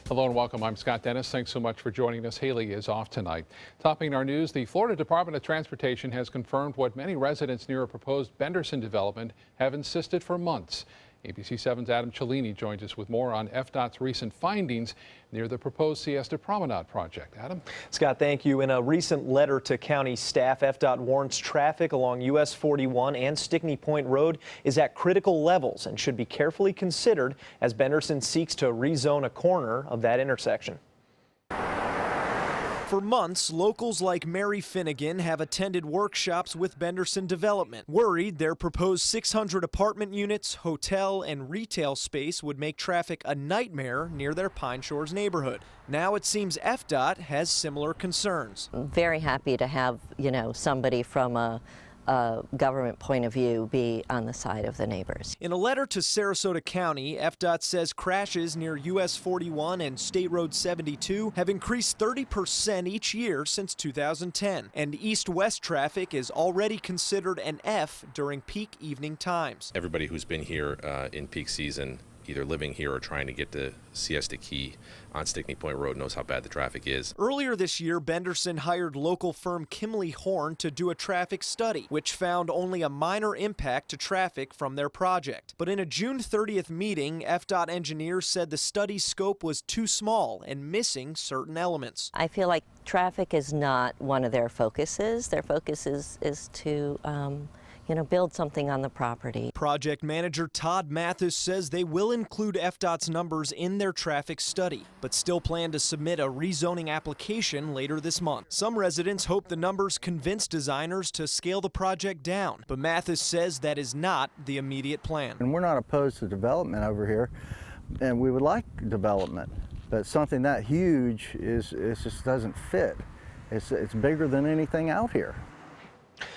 Hello and welcome. I'm Scott Dennis. Thanks so much for joining us. Haley is off tonight. Topping our news, the Florida Department of Transportation has confirmed what many residents near a proposed Benderson development have insisted for months. ABC 7's Adam Cellini joins us with more on FDOT's recent findings near the proposed Siesta Promenade project. Adam? Scott, thank you. In a recent letter to county staff, FDOT warns traffic along US 41 and Stickney Point Road is at critical levels and should be carefully considered as Benderson seeks to rezone a corner of that intersection. For months, locals like Mary Finnegan have attended workshops with Benderson Development, worried their proposed 600 apartment units, hotel, and retail space would make traffic a nightmare near their Pine Shores neighborhood. Now it seems FDOT has similar concerns. I'm very happy to have, somebody from a government point of view be on the side of the neighbors. In a letter to Sarasota County, FDOT says crashes near US 41 and State Road 72 have increased 30% each year since 2010, and east-west traffic is already considered an F during peak evening times. Everybody who's been here in peak season, either living here or trying to get to Siesta Key on Stickney Point Road, knows how bad the traffic is. Earlier this year, Benderson hired local firm Kimley Horn to do a traffic study, which found only a minor impact to traffic from their project. But in a June 30th meeting, FDOT engineers said the study's scope was too small and missing certain elements. I feel like traffic is not one of their focuses. Their focus is to build something on the property. Project manager Todd Mathis says they will include FDOT's numbers in their traffic study, but still plan to submit a rezoning application later this month. Some residents hope the numbers convince designers to scale the project down, but Mathis says that is not the immediate plan. And we're not opposed to development over here, and we would like development, but something that huge it just doesn't fit. It's bigger than anything out here.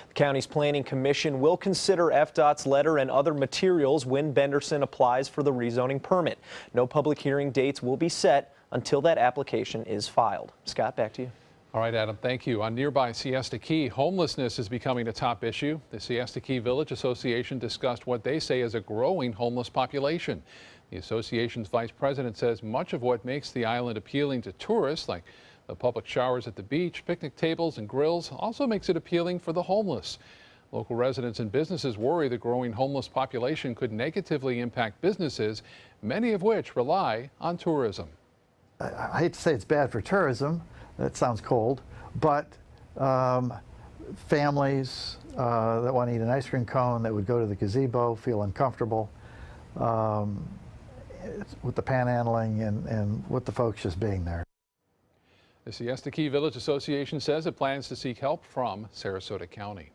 The county's Planning Commission will consider FDOT's letter and other materials when Benderson applies for the rezoning permit. No public hearing dates will be set until that application is filed. Scott, back to you. All right, Adam, thank you. On nearby Siesta Key, homelessness is becoming a top issue. The Siesta Key Village Association discussed what they say is a growing homeless population. The association's vice president says much of what makes the island appealing to tourists, like the public showers at the beach, picnic tables and grills, also makes it appealing for the homeless. Local residents and businesses worry the growing homeless population could negatively impact businesses, many of which rely on tourism. I hate to say it's bad for tourism. That sounds cold, but families that want to eat an ice cream cone, that would go to the gazebo, feel uncomfortable with the panhandling and with the folks just being there. The Siesta Key Village Association says it plans to seek help from Sarasota County.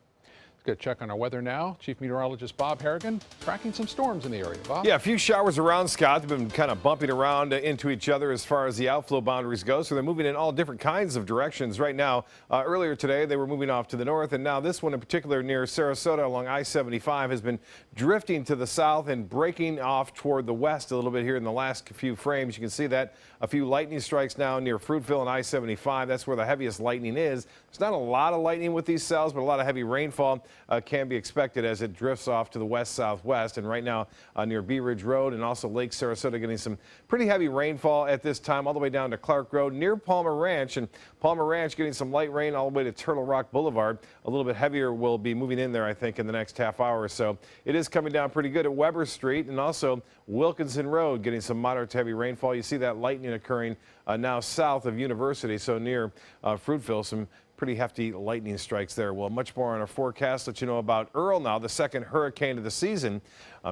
Let's get a check on our weather now. Chief Meteorologist Bob Harrigan tracking some storms in the area. Bob? Yeah, a few showers around, Scott. They've been kind of bumping around into each other as far as the outflow boundaries go, so they're moving in all different kinds of directions right now. Earlier today, they were moving off to the north, and now this one in particular near Sarasota along I-75 has been drifting to the south and breaking off toward the west a little bit here in the last few frames. You can see that a few lightning strikes now near Fruitville and I-75. That's where the heaviest lightning is. There's not a lot of lightning with these cells, but a lot of heavy rainfall can be expected as it drifts off to the west-southwest. And right now near Bee Ridge Road and also Lake Sarasota getting some pretty heavy rainfall at this time all the way down to Clark Road near Palmer Ranch. And Palmer Ranch getting some light rain all the way to Turtle Rock Boulevard. A little bit heavier will be moving in there, I think, in the next half hour or so. It is coming down pretty good at Weber Street and also Wilkinson Road getting some moderate to heavy rainfall. You see that lightning occurring now south of University, so near Fruitville, some pretty hefty lightning strikes there. Well, much more on our forecast. Let you know about Earl now, the second hurricane of the season,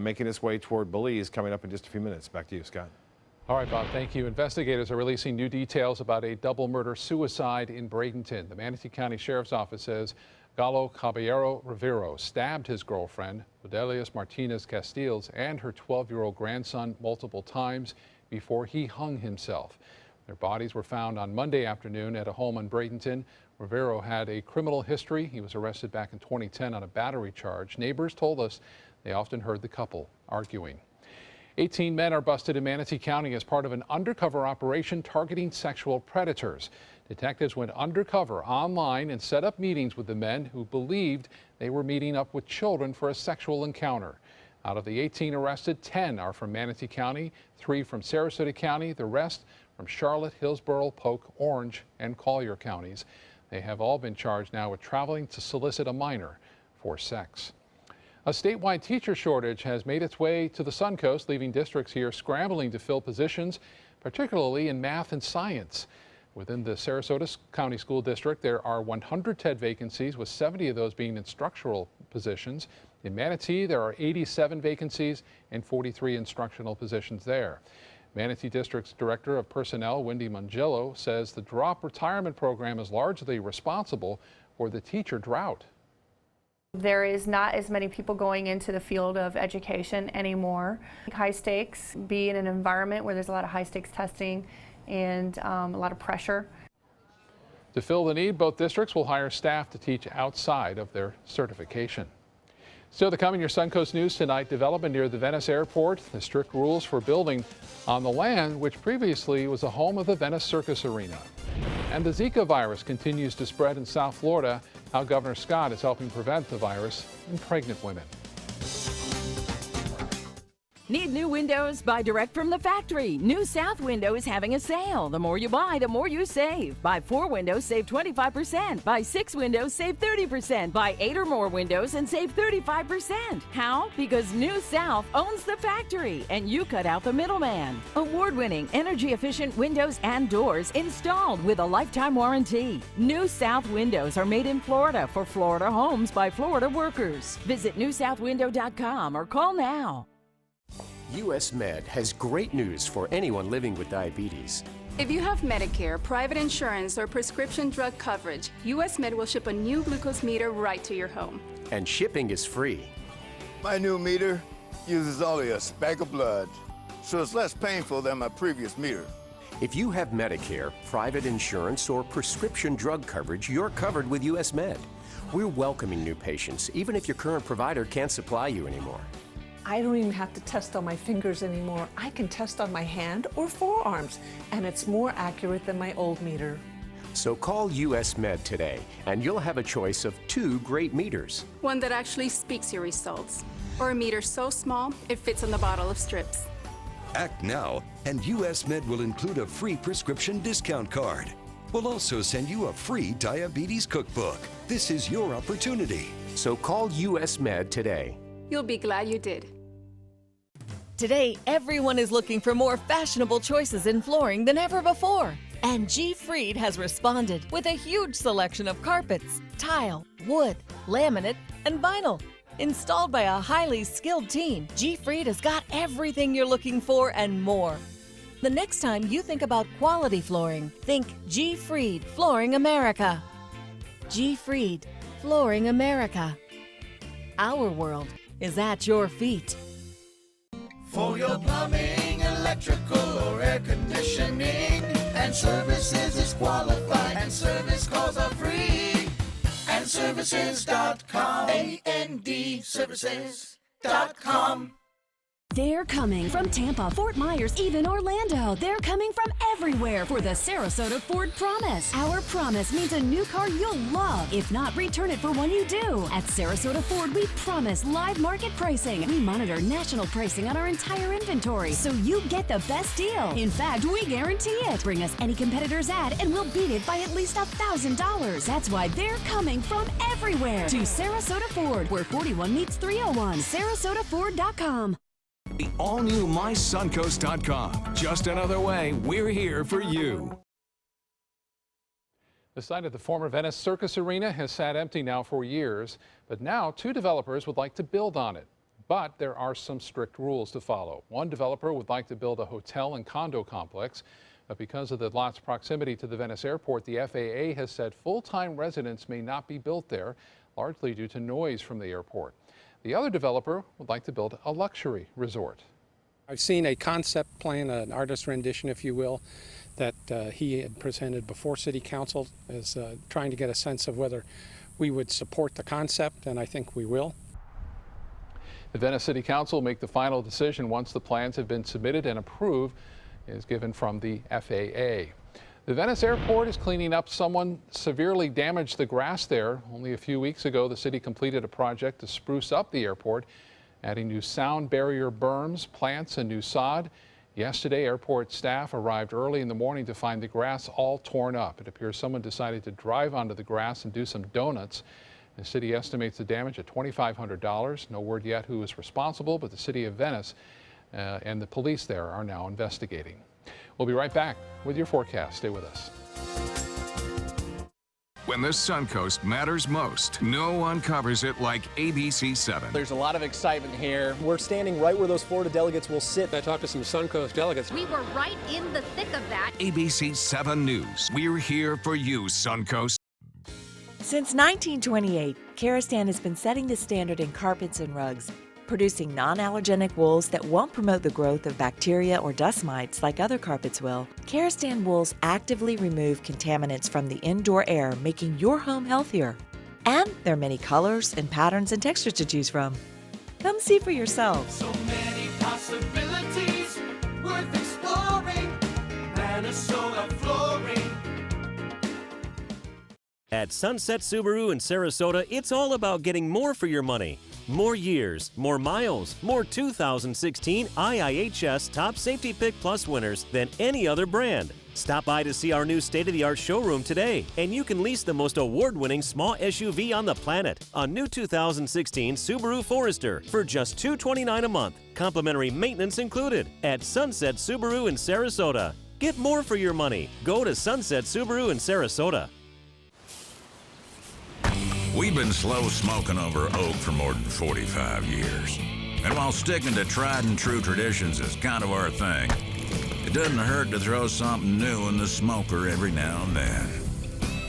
making its way toward Belize, coming up in just a few minutes. Back to you, Scott. All right, Bob, thank you. Investigators are releasing new details about a double murder-suicide in Bradenton. The Manatee County Sheriff's Office says Galo Caballero Rivero stabbed his girlfriend, Odelius Martinez Castiles, and her 12-year-old grandson multiple times before he hung himself. Their bodies were found on Monday afternoon at a home in Bradenton. Rivero had a criminal history. He was arrested back in 2010 on a battery charge. Neighbors told us they often heard the couple arguing. 18 men are busted in Manatee County as part of an undercover operation targeting sexual predators. Detectives went undercover online and set up meetings with the men who believed they were meeting up with children for a sexual encounter. Out of the 18 arrested, 10 are from Manatee County, 3 from Sarasota County, the rest from Charlotte, Hillsborough, Polk, Orange, and Collier counties. They have all been charged now with traveling to solicit a minor for sex. A statewide teacher shortage has made its way to the Suncoast, leaving districts here scrambling to fill positions, particularly in math and science. Within the Sarasota County School District, there are 100 TED vacancies, with 70 of those being in structural positions. In Manatee, there are 87 vacancies and 43 instructional positions there. Manatee District's Director of Personnel, Wendy Mangello, says the drop retirement program is largely responsible for the teacher drought. There is not as many people going into the field of education anymore. High stakes, be in an environment where there's a lot of high stakes testing and a lot of pressure. To fill the need, both districts will hire staff to teach outside of their certification. Still to come in your Suncoast News tonight, development near the Venice Airport, the strict rules for building on the land which previously was the home of the Venice Circus Arena. And the Zika virus continues to spread in South Florida, how Governor Scott is helping prevent the virus in pregnant women. Need new windows? Buy direct from the factory. New South Window is having a sale. The more you buy, the more you save. Buy 4 windows, save 25%. Buy 6 windows, save 30%. Buy 8 or more windows and save 35%. How? Because New South owns the factory and you cut out the middleman. Award-winning, energy-efficient windows and doors installed with a lifetime warranty. New South Windows are made in Florida for Florida homes by Florida workers. Visit newsouthwindow.com or call now. US Med has great news for anyone living with diabetes. If you have Medicare, private insurance, or prescription drug coverage, US Med will ship a new glucose meter right to your home. And shipping is free. My new meter uses only a speck of blood, so it's less painful than my previous meter. If you have Medicare, private insurance, or prescription drug coverage, you're covered with US Med. We're welcoming new patients, even if your current provider can't supply you anymore. I don't even have to test on my fingers anymore. I can test on my hand or forearms, and it's more accurate than my old meter. So call US Med today, and you'll have a choice of 2 great meters. One that actually speaks your results, or a meter so small it fits on the bottle of strips. Act now, and US Med will include a free prescription discount card. We'll also send you a free diabetes cookbook. This is your opportunity. So call US Med today. You'll be glad you did. Today, everyone is looking for more fashionable choices in flooring than ever before. And G. Fried has responded with a huge selection of carpets, tile, wood, laminate, and vinyl. Installed by a highly skilled team, G. Fried has got everything you're looking for and more. The next time you think about quality flooring, think G. Fried Flooring America. G. Fried Flooring America. Our world is at your feet. For your plumbing, electrical, or air conditioning, and services is qualified, and service calls are free. And services.com, A-N-D, services.com. They're coming from Tampa, Fort Myers, even Orlando. They're coming from everywhere for the Sarasota Ford Promise. Our promise means a new car you'll love. If not, return it for one you do. At Sarasota Ford, we promise live market pricing. We monitor national pricing on our entire inventory, so you get the best deal. In fact, we guarantee it. Bring us any competitor's ad, and we'll beat it by at least $1,000. That's why they're coming from everywhere to Sarasota Ford, where 41 meets 301. SarasotaFord.com. The all-new MySuncoast.com. Just another way we're here for you. The site of the former Venice Circus Arena has sat empty now for years, but now 2 developers would like to build on it. But there are some strict rules to follow. One developer would like to build a hotel and condo complex, but because of the lot's proximity to the Venice airport, the FAA has said full-time residents may not be built there, largely due to noise from the airport. The other developer would like to build a luxury resort. I've seen a concept plan, an artist rendition, if you will, that he had presented before City Council, as trying to get a sense of whether we would support the concept, and I think we will. The Venice City Council will make the final decision once the plans have been submitted and approved, is given from the FAA. The Venice airport is cleaning up. Someone severely damaged the grass there. Only a few weeks ago, the city completed a project to spruce up the airport. adding new sound barrier berms, plants, and new sod. Yesterday, airport staff arrived early in the morning to find the grass all torn up. It appears someone decided to drive onto the grass and do some donuts. The city estimates the damage at $2,500. No word yet who is responsible, but the city of Venice and the police there are now investigating. We'll be right back with your forecast. Stay with us. When the Suncoast matters most, no one covers it like ABC 7. There's a lot of excitement here. We're standing right where those Florida delegates will sit. I talked to some Suncoast delegates. We were right in the thick of that. ABC 7 News. We're here for you, Suncoast. Since 1928, Kerastan has been setting the standard in carpets and rugs, producing non-allergenic wools that won't promote the growth of bacteria or dust mites like other carpets will. Kerastan wools actively remove contaminants from the indoor air, making your home healthier. And there are many colors and patterns and textures to choose from. Come see for yourselves. So many possibilities worth exploring. Minnesota Flooring. At Sunset Subaru in Sarasota, it's all about getting more for your money. More years, more miles, more 2016 IIHS Top Safety Pick Plus winners than any other brand. Stop by to see our new state-of-the-art showroom today, and you can lease the most award-winning small SUV on the planet, a new 2016 Subaru Forester, for just $229 a month, complimentary maintenance included, at Sunset Subaru in Sarasota. Get more for your money. Go to Sunset Subaru in Sarasota. We've been slow smoking over oak for more than 45 years. And while sticking to tried and true traditions is kind of our thing, it doesn't hurt to throw something new in the smoker every now and then.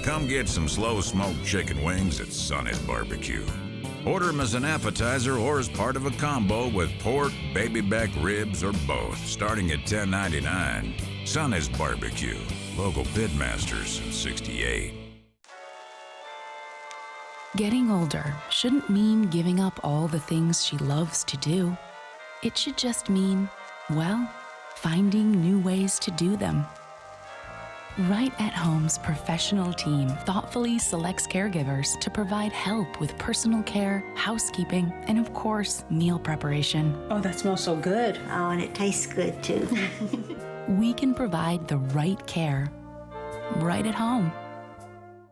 Come get some slow smoked chicken wings at Sonny's Barbecue. Order them as an appetizer or as part of a combo with pork, baby back ribs, or both, starting at $10.99. Sonny's Barbecue, local pitmasters since '68. Getting older shouldn't mean giving up all the things she loves to do. It should just mean, well, finding new ways to do them. Right at Home's professional team thoughtfully selects caregivers to provide help with personal care, housekeeping, and of course, meal preparation. Oh, that smells so good. Oh, and it tastes good too. We can provide the right care right at home.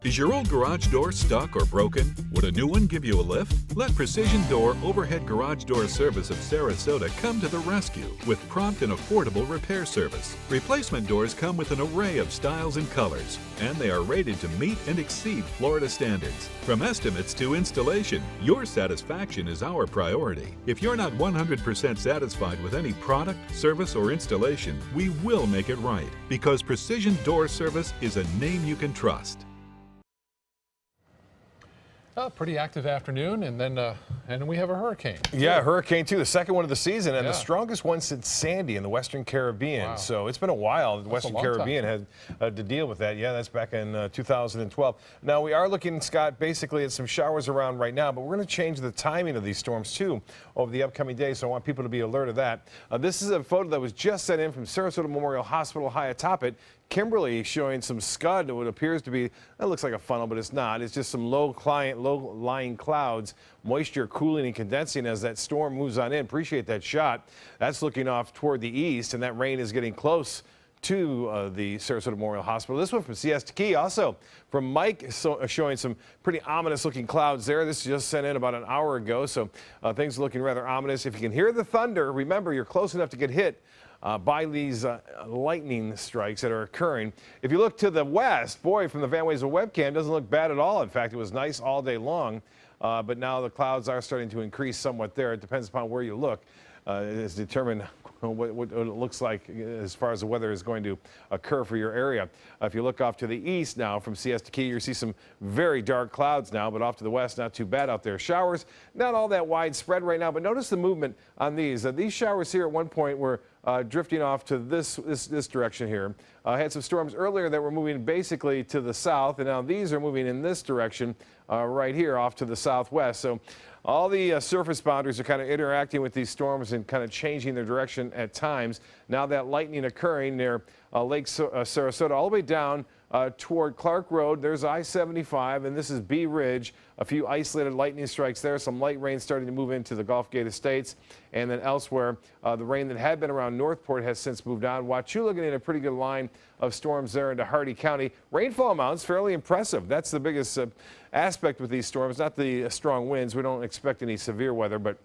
Is your old garage door stuck or broken? Would a new one give you a lift? Let Precision Door Overhead Garage Door Service of Sarasota come to the rescue with prompt and affordable repair service. Replacement doors come with an array of styles and colors, and they are rated to meet and exceed Florida standards. From estimates to installation, your satisfaction is our priority. If you're not 100% satisfied with any product, service, or installation, we will make it right, because Precision Door Service is a name you can trust. Pretty active afternoon, and then we have a hurricane. Yeah, hurricane too, the second one of the season, and Yeah. the strongest one since Sandy in the Western Caribbean. Wow. So it's been a while. The That's a Western long Caribbean had to deal with that. Yeah, that's back in 2012. Now we are looking, Scott, basically at some showers around right now, but we're going to change the timing of these storms too over the upcoming days. So I want people to be alert of that. This is a photo that was just sent in from Sarasota Memorial Hospital high atop it. Kimberly showing some scud, what appears to be, that looks like a funnel, but it's not. It's just some low-lying clouds, moisture cooling and condensing as that storm moves on in. Appreciate that shot. That's looking off toward the east, and that rain is getting close to the Sarasota Memorial Hospital. This one from Siesta Key, also from Mike, showing some pretty ominous looking clouds there. This is just sent in about an hour ago, so things are looking rather ominous. If you can hear the thunder, remember you're close enough to get hit by these lightning strikes that are occurring. If you look to the west, boy, from the Van Wezel webcam, doesn't look bad at all. In fact, it was nice all day long, but now the clouds are starting to increase somewhat there. It depends upon where you look. It is determined what it looks like as far as the weather is going to occur for your area. If you look off to the east now from Siesta Key, you see some very dark clouds now, but off to the west, not too bad out there. Showers, not all that widespread right now, but notice the movement on these. These showers here at one point were drifting off to this direction here. Had some storms earlier that were moving basically to the south, and now these are moving in this direction right here off to the southwest. So all the surface boundaries are kind of interacting with these storms and kind of changing their direction at times. Now that lightning occurring near Lake Sarasota all the way down toward Clark Road. There's I-75, and this is Bee Ridge. A few isolated lightning strikes there. Some light rain starting to move into the Gulf Gate Estates. And then elsewhere, the rain that had been around Northport has since moved on. Wauchula getting a pretty good line of storms there into Hardee County. Rainfall amounts fairly impressive. That's the biggest aspect with these storms, not the strong winds. We don't expect any severe weather, but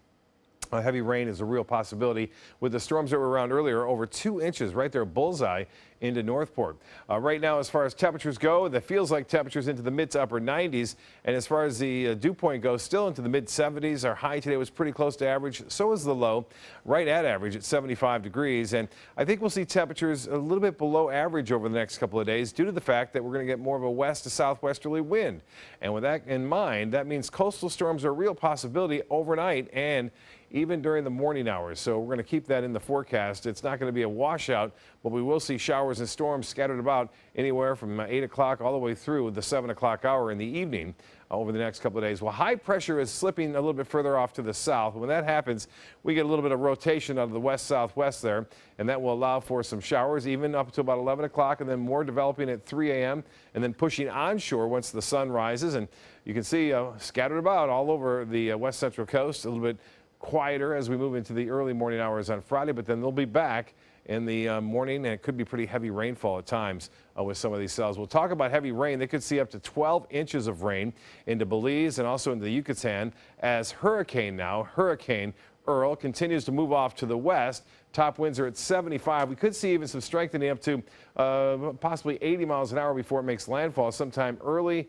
heavy rain is a real possibility. With the storms that were around earlier, over 2 inches right there, bullseye into Northport. Right now, as far as temperatures go, that feels like temperatures into the mid to upper 90s. And as far as the dew point goes, still into the mid 70s. Our high today was pretty close to average. So is the low, right at average at 75 degrees. And I think we'll see temperatures a little bit below average over the next couple of days due to the fact that we're going to get more of a west to southwesterly wind. And with that in mind, that means coastal storms are a real possibility overnight and even during the morning hours. So we're going to keep that in the forecast. It's not going to be a washout, but we will see showers and storms scattered about anywhere from 8 o'clock all the way through the 7 o'clock hour in the evening over the next couple of days. Well, high pressure is slipping a little bit further off to the south. When that happens, we get a little bit of rotation out of the west-southwest there, and that will allow for some showers even up to about 11 o'clock, and then more developing at 3 a.m. and then pushing onshore once the sun rises. And you can see scattered about all over the west central coast, a little bit quieter as we move into the early morning hours on Friday, but then they'll be back in the morning, and it could be pretty heavy rainfall at times with some of these cells. We'll talk about heavy rain. They could see up to 12 inches of rain into Belize and also into the Yucatan as Hurricane Earl continues to move off to the west. Top winds are at 75. We could see even some strengthening up to possibly 80 miles an hour before it makes landfall sometime early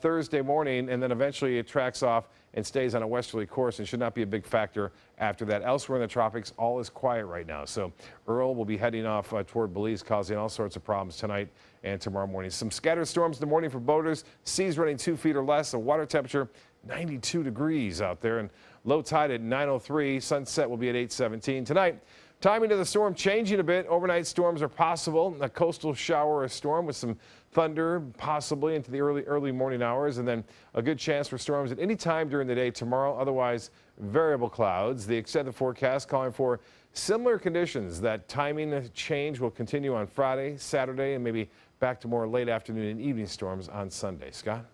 Thursday morning, and then eventually it tracks off and stays on a westerly course and should not be a big factor after that. Elsewhere in the tropics, all is quiet right now. So Earl will be heading off toward Belize, causing all sorts of problems tonight and tomorrow morning. Some scattered storms in the morning for boaters. Seas running 2 feet or less. The water temperature 92 degrees out there, and low tide at 9:03. Sunset will be at 8:17 tonight. Timing of the storm changing a bit. Overnight storms are possible. A coastal shower or storm with some thunder possibly into the early morning hours, and then a good chance for storms at any time during the day tomorrow. Otherwise, variable clouds. The extended forecast calling for similar conditions. That timing change will continue on Friday, Saturday, and maybe back to more late afternoon and evening storms on Sunday. Scott?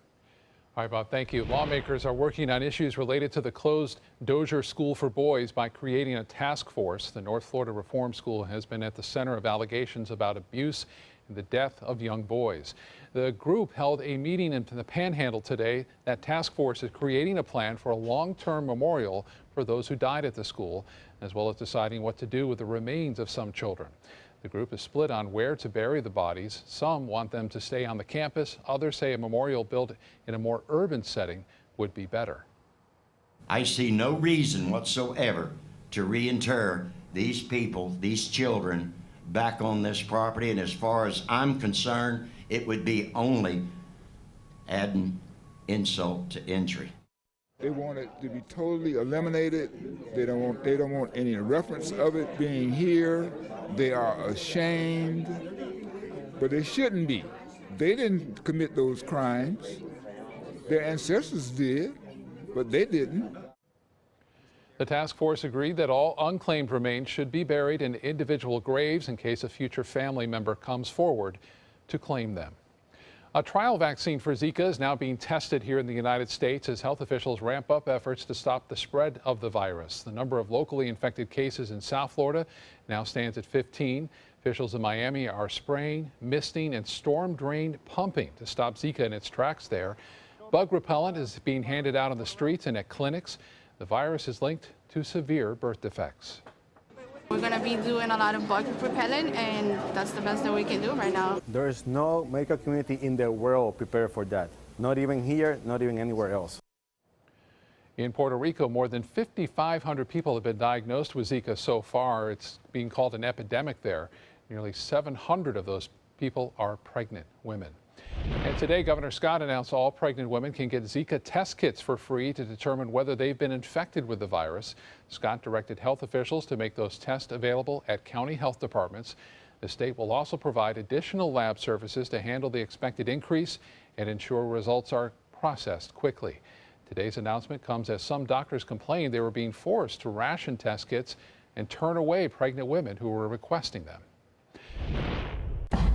All right, Bob, thank you. Lawmakers are working on issues related to the closed Dozier School for Boys by creating a task force. The North Florida Reform School has been at the center of allegations about abuse and the death of young boys. The group held a meeting in the Panhandle today. That task force is creating a plan for a long-term memorial for those who died at the school, as well as deciding what to do with the remains of some children. The group is split on where to bury the bodies. Some want them to stay on the campus. Others say a memorial built in a more urban setting would be better. I see no reason whatsoever to reinter these people, these children, back on this property. And as far as I'm concerned, it would be only adding insult to injury. They want it to be totally eliminated. They don't want any reference of it being here. They are ashamed, but they shouldn't be. They didn't commit those crimes. Their ancestors did, but they didn't. The task force agreed that all unclaimed remains should be buried in individual graves in case a future family member comes forward to claim them. A trial vaccine for Zika is now being tested here in the United States as health officials ramp up efforts to stop the spread of the virus. The number of locally infected cases in South Florida now stands at 15. Officials in Miami are spraying, misting, and storm drain pumping to stop Zika in its tracks there. Bug repellent is being handed out on the streets and at clinics. The virus is linked to severe birth defects. We're going to be doing a lot of bug repellent, and that's the best that we can do right now. There is no medical community in the world prepared for that. Not even here, not even anywhere else. In Puerto Rico, more than 5,500 people have been diagnosed with Zika so far. It's being called an epidemic there. Nearly 700 of those people are pregnant women. And today, Governor Scott announced all pregnant women can get Zika test kits for free to determine whether they've been infected with the virus. Scott directed health officials to make those tests available at county health departments. The state will also provide additional lab services to handle the expected increase and ensure results are processed quickly. Today's announcement comes as some doctors complained they were being forced to ration test kits and turn away pregnant women who were requesting them.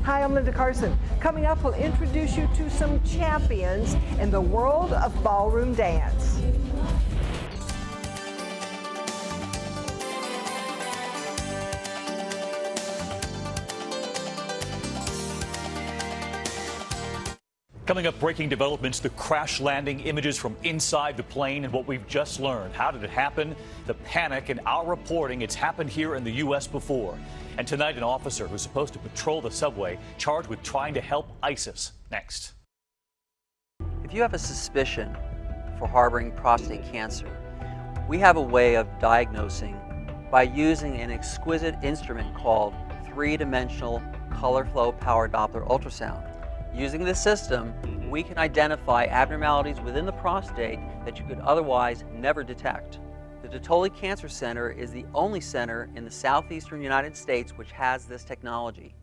Hi, I'm Linda Carson. Coming up, we'll introduce you to some champions in the world of ballroom dance. Coming up, breaking developments, the crash landing images from inside the plane and what we've just learned. How did it happen? The panic in our reporting. It's happened here in the U.S. before. And tonight, an officer who's supposed to patrol the subway charged with trying to help ISIS. Next. If you have a suspicion for harboring prostate cancer, we have a way of diagnosing by using an exquisite instrument called three-dimensional color flow power Doppler ultrasound. Using this system, we can identify abnormalities within the prostate that you could otherwise never detect. The Dattoli Cancer Center is the only center in the southeastern United States which has this technology.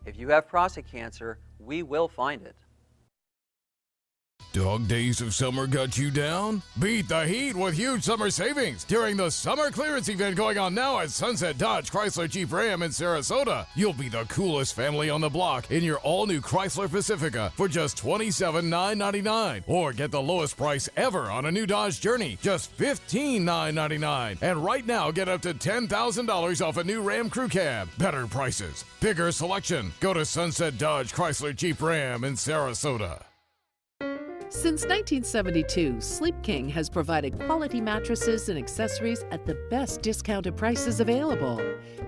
If you have prostate cancer, we will find it. Dog days of summer got you down? Beat the heat with huge summer savings during the summer clearance event going on now at Sunset Dodge Chrysler Jeep Ram in Sarasota. You'll be the coolest family on the block in your all-new Chrysler Pacifica for just $27,999. Or get the lowest price ever on a new Dodge Journey, just $15,999. And right now, get up to $10,000 off a new Ram Crew Cab. Better prices, bigger selection. Go to Sunset Dodge Chrysler Jeep Ram in Sarasota. Since 1972, Sleep King has provided quality mattresses and accessories at the best discounted prices available.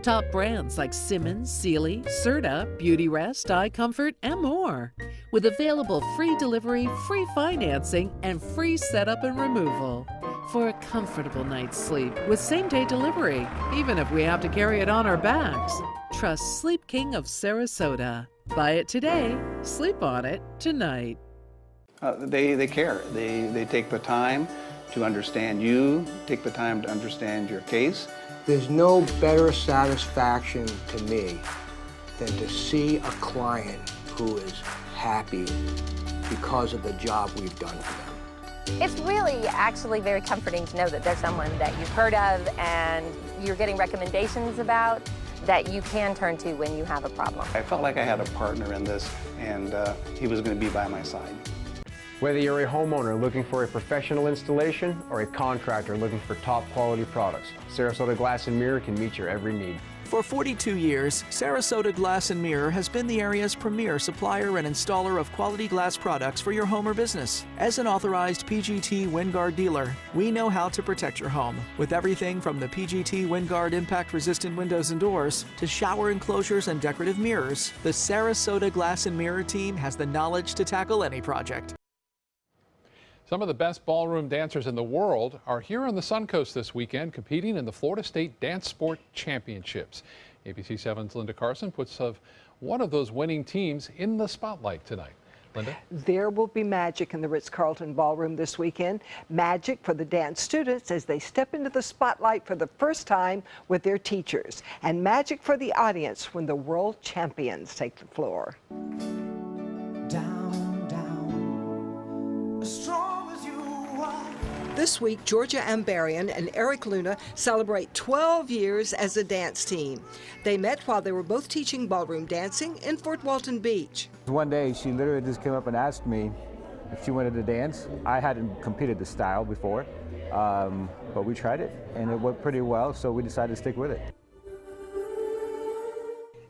Top brands like Simmons, Sealy, Serta, Beautyrest, iComfort, and more. With available free delivery, free financing, and free setup and removal. For a comfortable night's sleep with same-day delivery, even if we have to carry it on our backs. Trust Sleep King of Sarasota. Buy it today, sleep on it tonight. They care. They take the time to understand you, take the time to understand your case. There's no better satisfaction to me than to see a client who is happy because of the job we've done for them. It's really actually very comforting to know that there's someone that you've heard of and you're getting recommendations about that you can turn to when you have a problem. I felt like I had a partner in this, and he was going to be by my side. Whether you're a homeowner looking for a professional installation or a contractor looking for top quality products, Sarasota Glass and Mirror can meet your every need. For 42 years, Sarasota Glass and Mirror has been the area's premier supplier and installer of quality glass products for your home or business. As an authorized PGT WinGuard dealer, we know how to protect your home with everything from the PGT WinGuard impact-resistant windows and doors to shower enclosures and decorative mirrors. The Sarasota Glass and Mirror team has the knowledge to tackle any project. Some of the best ballroom dancers in the world are here on the Suncoast this weekend competing in the Florida State Dance Sport Championships. ABC 7's Linda Carson puts one of those winning teams in the spotlight tonight. Linda? There will be magic in the Ritz-Carlton Ballroom this weekend. Magic for the dance students as they step into the spotlight for the first time with their teachers. And magic for the audience when the world champions take the floor. This week, Georgia Ambarian and Eric Luna celebrate 12 years as a dance team. They met while they were both teaching ballroom dancing in Fort Walton Beach. One day, she literally just came up and asked me if she wanted to dance. I hadn't competed the style before, but we tried it, and it went pretty well, so we decided to stick with it.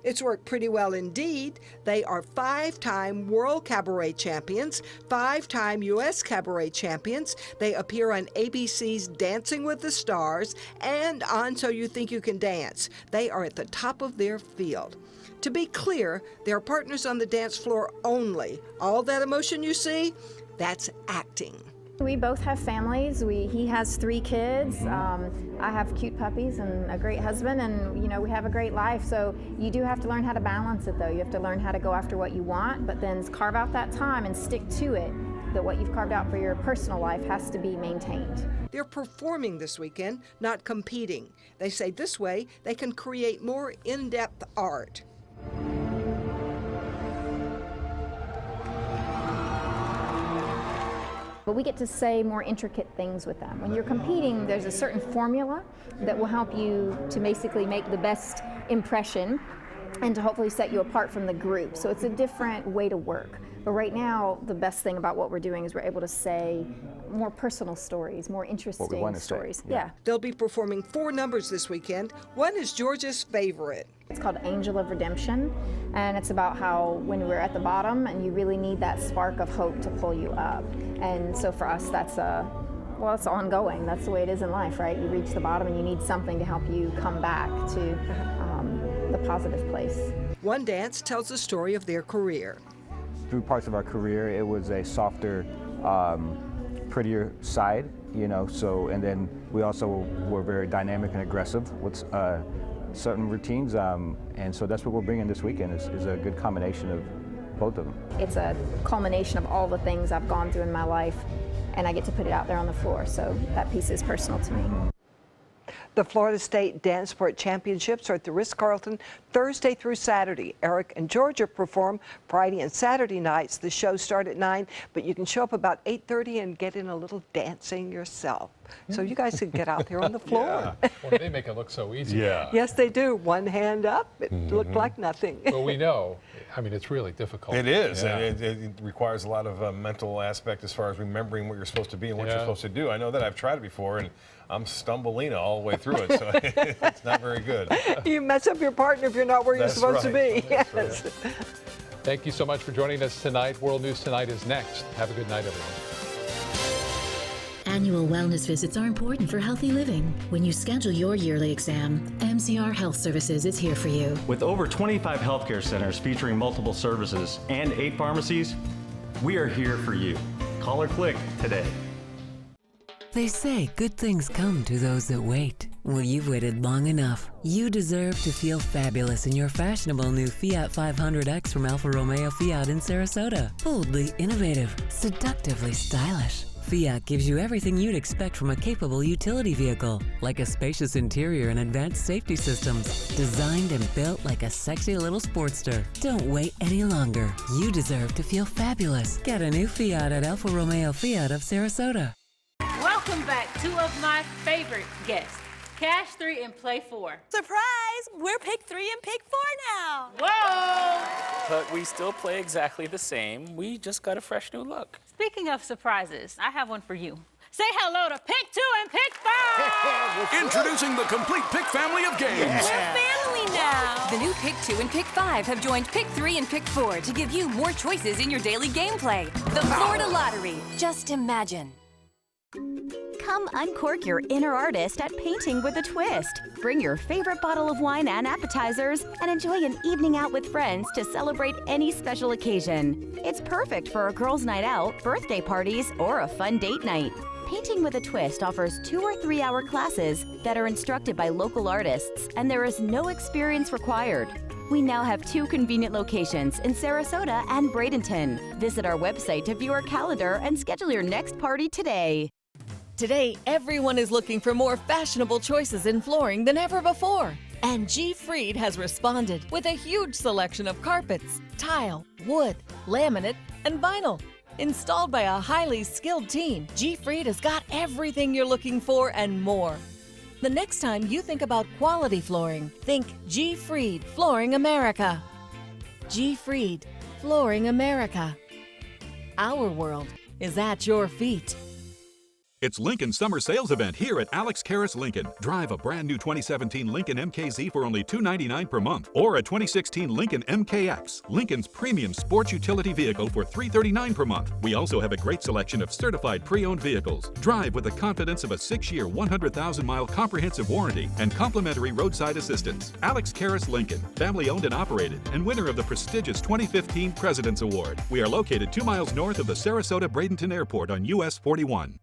It's worked pretty well indeed. They are 5-time World Cabaret Champions, 5-time U.S. Cabaret Champions. They appear on ABC's Dancing with the Stars and on So You Think You Can Dance. They are at the top of their field. To be clear, they're partners on the dance floor only. All that emotion you see, that's acting. We both have families. He has 3 kids. I have cute puppies and a great husband, and we have a great life. So you do have to learn how to balance it, though. You have to learn how to go after what you want, but then carve out that time and stick to it. That what you've carved out for your personal life has to be maintained. They're performing this weekend, not competing. They say this way they can create more in-depth art. But we get to say more intricate things with them. When you're competing, there's a certain formula that will help you to basically make the best impression and to hopefully set you apart from the group. So it's a different way to work. But right now, the best thing about what we're doing is we're able to say more personal stories, more interesting stories. Yeah. They'll be performing 4 numbers this weekend. One is Georgia's favorite. It's called Angel of Redemption, and it's about how when we're at the bottom and you really need that spark of hope to pull you up. And so for us, that's it's ongoing. That's the way it is in life, right? You reach the bottom and you need something to help you come back to the positive place. One dance tells the story of their career. Through parts of our career, it was a softer, prettier side, you know, so, and then we also were very dynamic and aggressive with certain routines, and so that's what we're bringing this weekend is a good combination of both of them. It's a culmination of all the things I've gone through in my life, and I get to put it out there on the floor, so that piece is personal to me. The Florida State Dance Sport Championships are at the Ritz-Carlton Thursday through Saturday. Eric and Georgia perform Friday and Saturday nights. The shows start at 9, but you can show up about 8:30 and get in a little dancing yourself. So you guys can get out there on the floor. Yeah. Well, they make it look so easy. Yeah. Yes, they do. One hand up, it looked like nothing. Well, we know. I mean, it's really difficult. It is. Yeah. And it requires a lot of mental aspect as far as remembering what you're supposed to be and what you're supposed to do. I know that I've tried it before, and I'm stumbleina all the way through it, so it's not very good. You mess up your partner if you're not where you're supposed to be. Yes. Right. Thank you so much for joining us tonight. World News Tonight is next. Have a good night, everyone. Annual wellness visits are important for healthy living. When you schedule your yearly exam, MCR Health Services is here for you. With over 25 healthcare centers featuring multiple services and 8 pharmacies, we are here for you. Call or click today. They say good things come to those that wait. Well, you've waited long enough. You deserve to feel fabulous in your fashionable new Fiat 500X from Alfa Romeo Fiat in Sarasota. Boldly innovative, seductively stylish. Fiat gives you everything you'd expect from a capable utility vehicle, like a spacious interior and advanced safety systems, designed and built like a sexy little sportster. Don't wait any longer. You deserve to feel fabulous. Get a new Fiat at Alfa Romeo Fiat of Sarasota. Welcome back, 2 of my favorite guests, Cash 3 and Play 4. Surprise! We're Pick 3 and Pick 4 now. Whoa! But we still play exactly the same. We just got a fresh new look. Speaking of surprises, I have one for you. Say hello to Pick 2 and Pick 5! Introducing the complete Pick family of games. We're family now. The new Pick 2 and Pick 5 have joined Pick 3 and Pick 4 to give you more choices in your daily gameplay. The Florida Lottery. Just imagine. Come uncork your inner artist at Painting with a Twist. Bring your favorite bottle of wine and appetizers and enjoy an evening out with friends to celebrate any special occasion. It's perfect for a girls' night out, birthday parties, or a fun date night. Painting with a Twist offers 2 or 3 hour classes that are instructed by local artists, and there is no experience required. We now have 2 convenient locations in Sarasota and Bradenton. Visit our website to view our calendar and schedule your next party today. Today, everyone is looking for more fashionable choices in flooring than ever before. And G. Fried has responded with a huge selection of carpets, tile, wood, laminate, and vinyl. Installed by a highly skilled team, G. Fried has got everything you're looking for and more. The next time you think about quality flooring, think G. Fried Flooring America. G. Fried Flooring America. Our world is at your feet. It's Lincoln's summer sales event here at Alex Karras Lincoln. Drive a brand new 2017 Lincoln MKZ for only $299 per month, or a 2016 Lincoln MKX, Lincoln's premium sports utility vehicle, for $339 per month. We also have a great selection of certified pre-owned vehicles. Drive with the confidence of a 6-year, 100,000-mile comprehensive warranty and complimentary roadside assistance. Alex Karras Lincoln, family owned and operated, and winner of the prestigious 2015 President's Award. We are located 2 miles north of the Sarasota Bradenton Airport on US 41.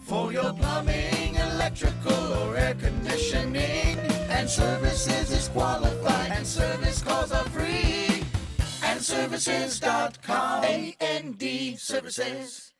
For your plumbing, electrical, or air conditioning, and services is qualified, and service calls are free. And services.com, AND services.com.